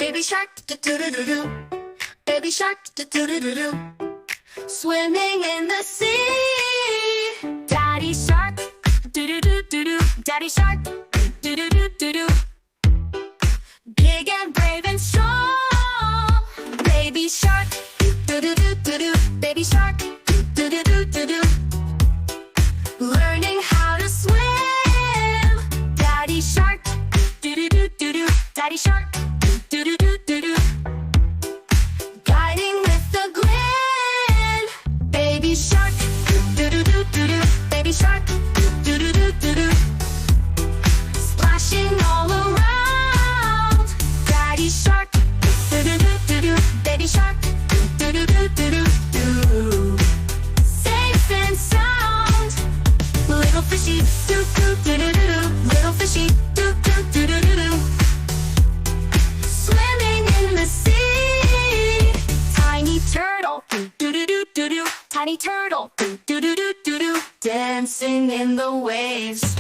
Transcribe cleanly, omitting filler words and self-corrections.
Baby shark, do do do do do. Baby shark, do do do do do. Swimming in the sea. Daddy shark, do do do do do. Daddy shark, do do do do do. Big and brave and strong. Baby shark, do do do do do. Baby shark, do do do do do. Learning how to swim. Daddy shark, do do do do do. Daddy shark, do do do do do. Guiding with a grin. Baby shark, do do do do do. Baby shark, do do do do do. Splashing all around. Daddy shark, do do do do do. Baby shark, do do do do do do. Safe and sound. Little fishy, do do do do do do. Little fishy, do do do do do do. Swimming in the sea. Tiny turtle, do do do do do do. Tiny turtle, do do do do do do. Dancing in the waves.